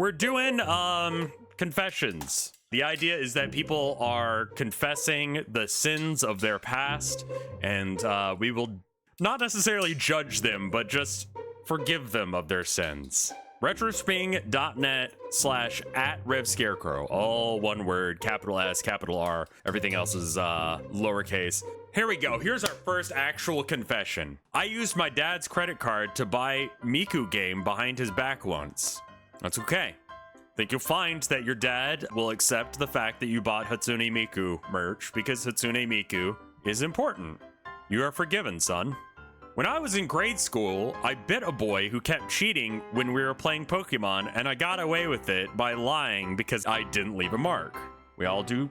we're doing confessions. The idea is that people are confessing the sins of their past, and we will not necessarily judge them, but just forgive them of their sins. retrosping.net/@RevScarecrow. All one word, capital S, capital R. Everything else is lowercase. Here we go. Here's our first actual confession. I used my dad's credit card to buy Miku game behind his back once. That's okay. Think you'll find that your dad will accept the fact that you bought Hatsune Miku merch because Hatsune Miku is important. You are forgiven, son. When I was in grade school, I bit a boy who kept cheating when we were playing Pokemon, and I got away with it by lying because I didn't leave a mark. We all do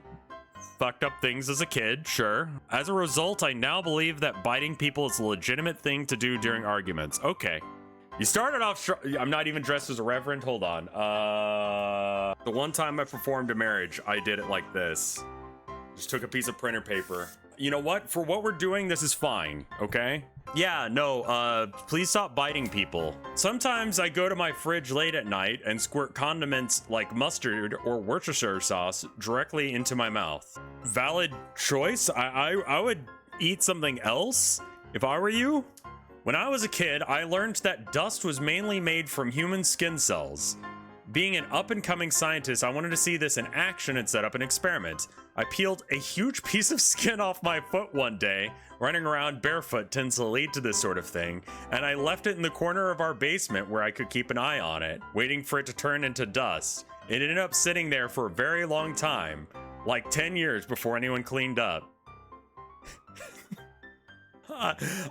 fucked up things as a kid, sure. As a result, I now believe that biting people is a legitimate thing to do during arguments. Okay. You started off I'm not even dressed as a reverend. Hold on. The one time I performed a marriage, I did it like this. Just took a piece of printer paper. You know what? For what we're doing, this is fine, okay? Yeah, no, please stop biting people. Sometimes I go to my fridge late at night and squirt condiments like mustard or Worcestershire sauce directly into my mouth. Valid choice. I would eat something else if I were you. When I was a kid, I learned that dust was mainly made from human skin cells. Being an up-and-coming scientist, I wanted to see this in action and set up an experiment. I peeled a huge piece of skin off my foot one day. Running around barefoot tends to lead to this sort of thing, and I left it in the corner of our basement where I could keep an eye on it, waiting for it to turn into dust. It ended up sitting there for a very long time, like 10 years before anyone cleaned up.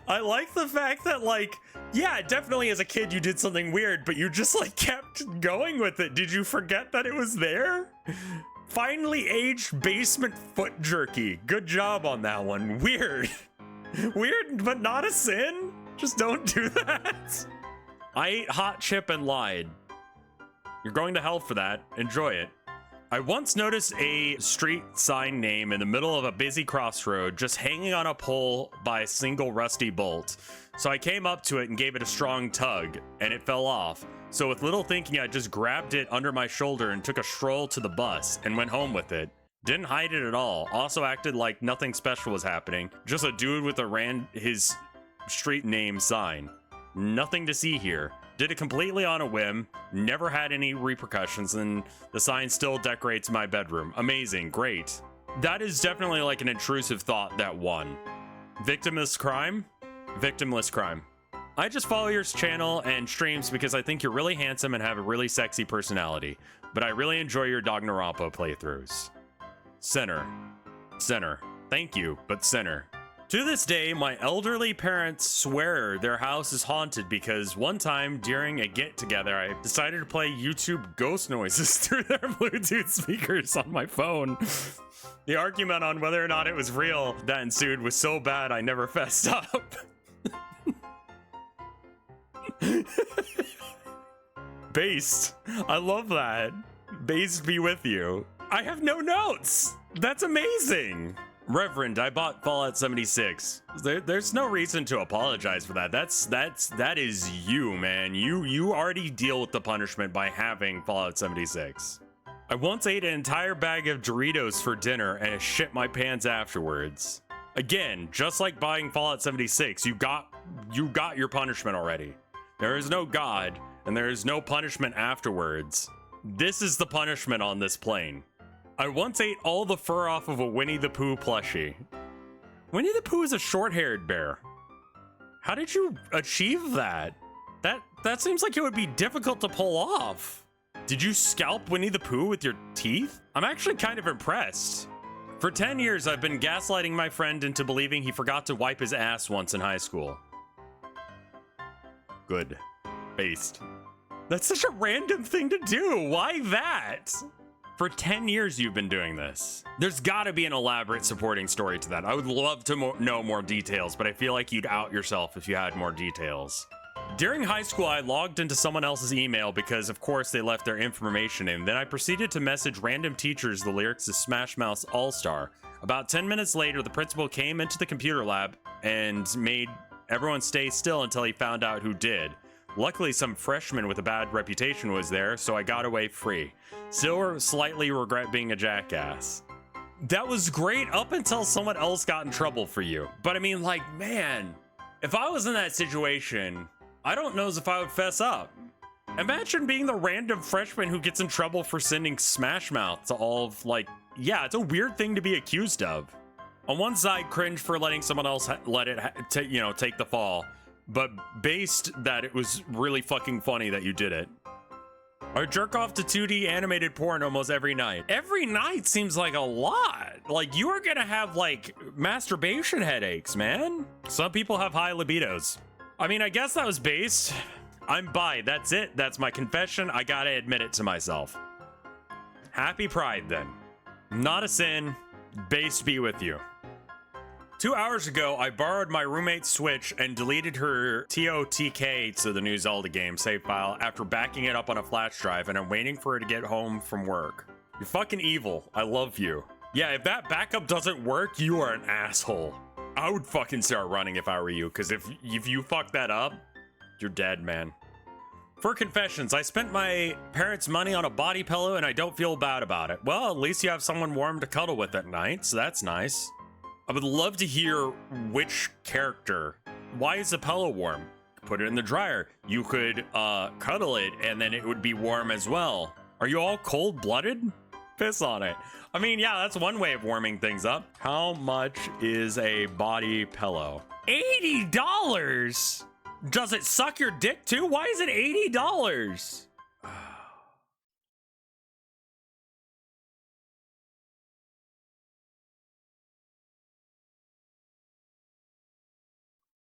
I like the fact that, like, yeah, definitely as a kid you did something weird, but you just, like, kept going with it. Did you forget that it was there? Finely aged basement foot jerky. Good job on that one. Weird. Weird, but not a sin? Just don't do that. I ate hot chip and lied. You're going to hell for that. Enjoy it. I once noticed a street sign name in the middle of a busy crossroad just hanging on a pole by a single rusty bolt. So I came up to it and gave it a strong tug, and it fell off. So with little thinking, I just grabbed it under my shoulder and took a stroll to the bus and went home with it. Didn't hide it at all. Also acted like nothing special was happening. Just a dude with his street name sign. Nothing to see here. Did it completely on a whim, never had any repercussions, and the sign still decorates my bedroom. Amazing, great. That is definitely like an intrusive thought that won. Victimless crime? Victimless crime. I just follow your channel and streams because I think you're really handsome and have a really sexy personality, but I really enjoy your Dognarampa playthroughs. Sinner. Sinner. Thank you, but sinner. To this day, my elderly parents swear their house is haunted because one time during a get-together, I decided to play YouTube ghost noises through their Bluetooth speakers on my phone. The argument on whether or not it was real that ensued was so bad I never fessed up. Based. I love that. Based be with you. I have no notes. That's amazing. Reverend, I bought Fallout 76. There's no reason to apologize for that. That is you, man. You already deal with the punishment by having Fallout 76. I once ate an entire bag of Doritos for dinner and shit my pants afterwards. Again, just like buying Fallout 76, you got your punishment already. There is no God, and there is no punishment afterwards. This is the punishment on this plane. I once ate all the fur off of a Winnie the Pooh plushie. Winnie the Pooh is a short-haired bear. How did you achieve that? That seems like it would be difficult to pull off. Did you scalp Winnie the Pooh with your teeth? I'm actually kind of impressed. For 10 years, I've been gaslighting my friend into believing he forgot to wipe his ass once in high school. Good. Based. That's such a random thing to do. Why that? For 10 years you've been doing this. There's gotta be an elaborate supporting story to that. I would love to know more details, but I feel like you'd out yourself if you had more details. During high school, I logged into someone else's email because, of course, they left their information in. Then I proceeded to message random teachers the lyrics to Smash Mouth's All-Star. About 10 minutes later, the principal came into the computer lab and made everyone stay still until he found out who did. Luckily, some freshman with a bad reputation was there, so I got away free. Still slightly regret being a jackass. That was great up until someone else got in trouble for you. But I mean, like, man, if I was in that situation, I don't know if I would fess up. Imagine being the random freshman who gets in trouble for sending Smash Mouth to all of, like, yeah, it's a weird thing to be accused of. On one side, cringe for letting someone else let it, take the fall. But based that it was really fucking funny that you did it. I jerk off to 2D animated porn almost every night. Every night seems like a lot. Like, you are gonna have, like, masturbation headaches, man. Some people have high libidos. I mean, I guess that was based. I'm bi. That's it. That's my confession. I gotta admit it to myself. Happy Pride, then. Not a sin. Based be with you. 2 hours ago, I borrowed my roommate's Switch and deleted her TOTK to the new Zelda game save file after backing it up on a flash drive, and I'm waiting for her to get home from work. You're fucking evil. I love you. Yeah, if that backup doesn't work, you are an asshole. I would fucking start running if I were you, because if you fuck that up, you're dead, man. For confessions, I spent my parents' money on a body pillow and I don't feel bad about it. Well, at least you have someone warm to cuddle with at night, so that's nice. I would love to hear which character. Why is the pillow warm? Put it in the dryer. You could cuddle it and then it would be warm as well. Are you all cold-blooded? Piss on it. I mean, yeah, that's one way of warming things up. How much is a body pillow? $80! Does it suck your dick too? Why is it $80?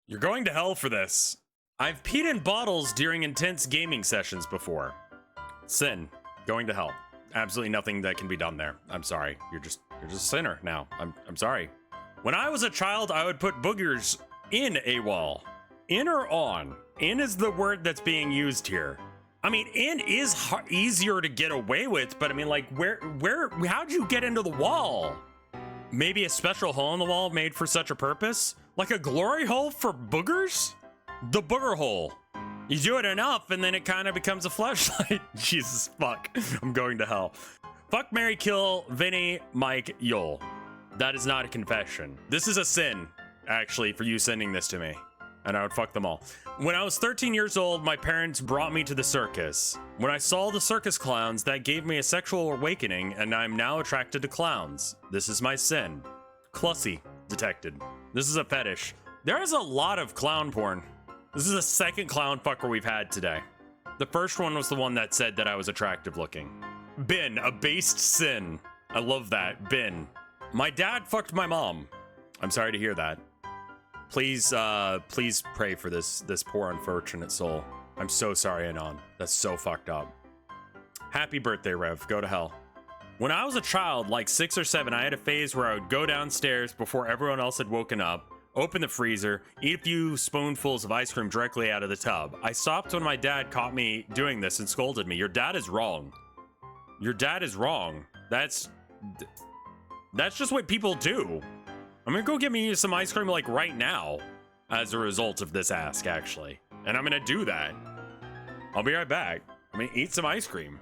You're going to hell for this. I've peed in bottles during intense gaming sessions before. Sin. Going to hell. Absolutely nothing that can be done there. I'm sorry. You're just a sinner now. I'm sorry. When I was a child, I would put boogers in a wall. In or on? In is the word that's being used here. I mean, in is easier to get away with, but I mean, like, how'd you get into the wall? Maybe a special hole in the wall made for such a purpose? Like a glory hole for boogers? The booger hole. You do it enough and then it kind of becomes a fleshlight. Jesus fuck. I'm going to hell. Fuck, marry, kill, Vinny, Mike, Yol. That is not a confession. This is a sin, actually, for you sending this to me. And I would fuck them all. When I was 13 years old, my parents brought me to the circus. When I saw the circus clowns, that gave me a sexual awakening, and I'm now attracted to clowns. This is my sin. Clussy detected. This is a fetish. There is a lot of clown porn. This is the second clown fucker we've had today. The first one was the one that said that I was attractive looking. Bin, a based sin. I love that. Bin. My dad fucked my mom. I'm sorry to hear that. Please pray for this poor unfortunate soul. I'm so sorry, Anon. That's so fucked up. Happy birthday, Rev. Go to hell. When I was a child, like 6 or 7, I had a phase where I would go downstairs before everyone else had woken up, open the freezer, eat a few spoonfuls of ice cream directly out of the tub. I stopped when my dad caught me doing this and scolded me. Your dad is wrong. Your dad is wrong. That's just what people do. I'm gonna go get me some ice cream like right now as a result of this ask, actually. And I'm gonna do that. I'll be right back. I'm gonna eat some ice cream.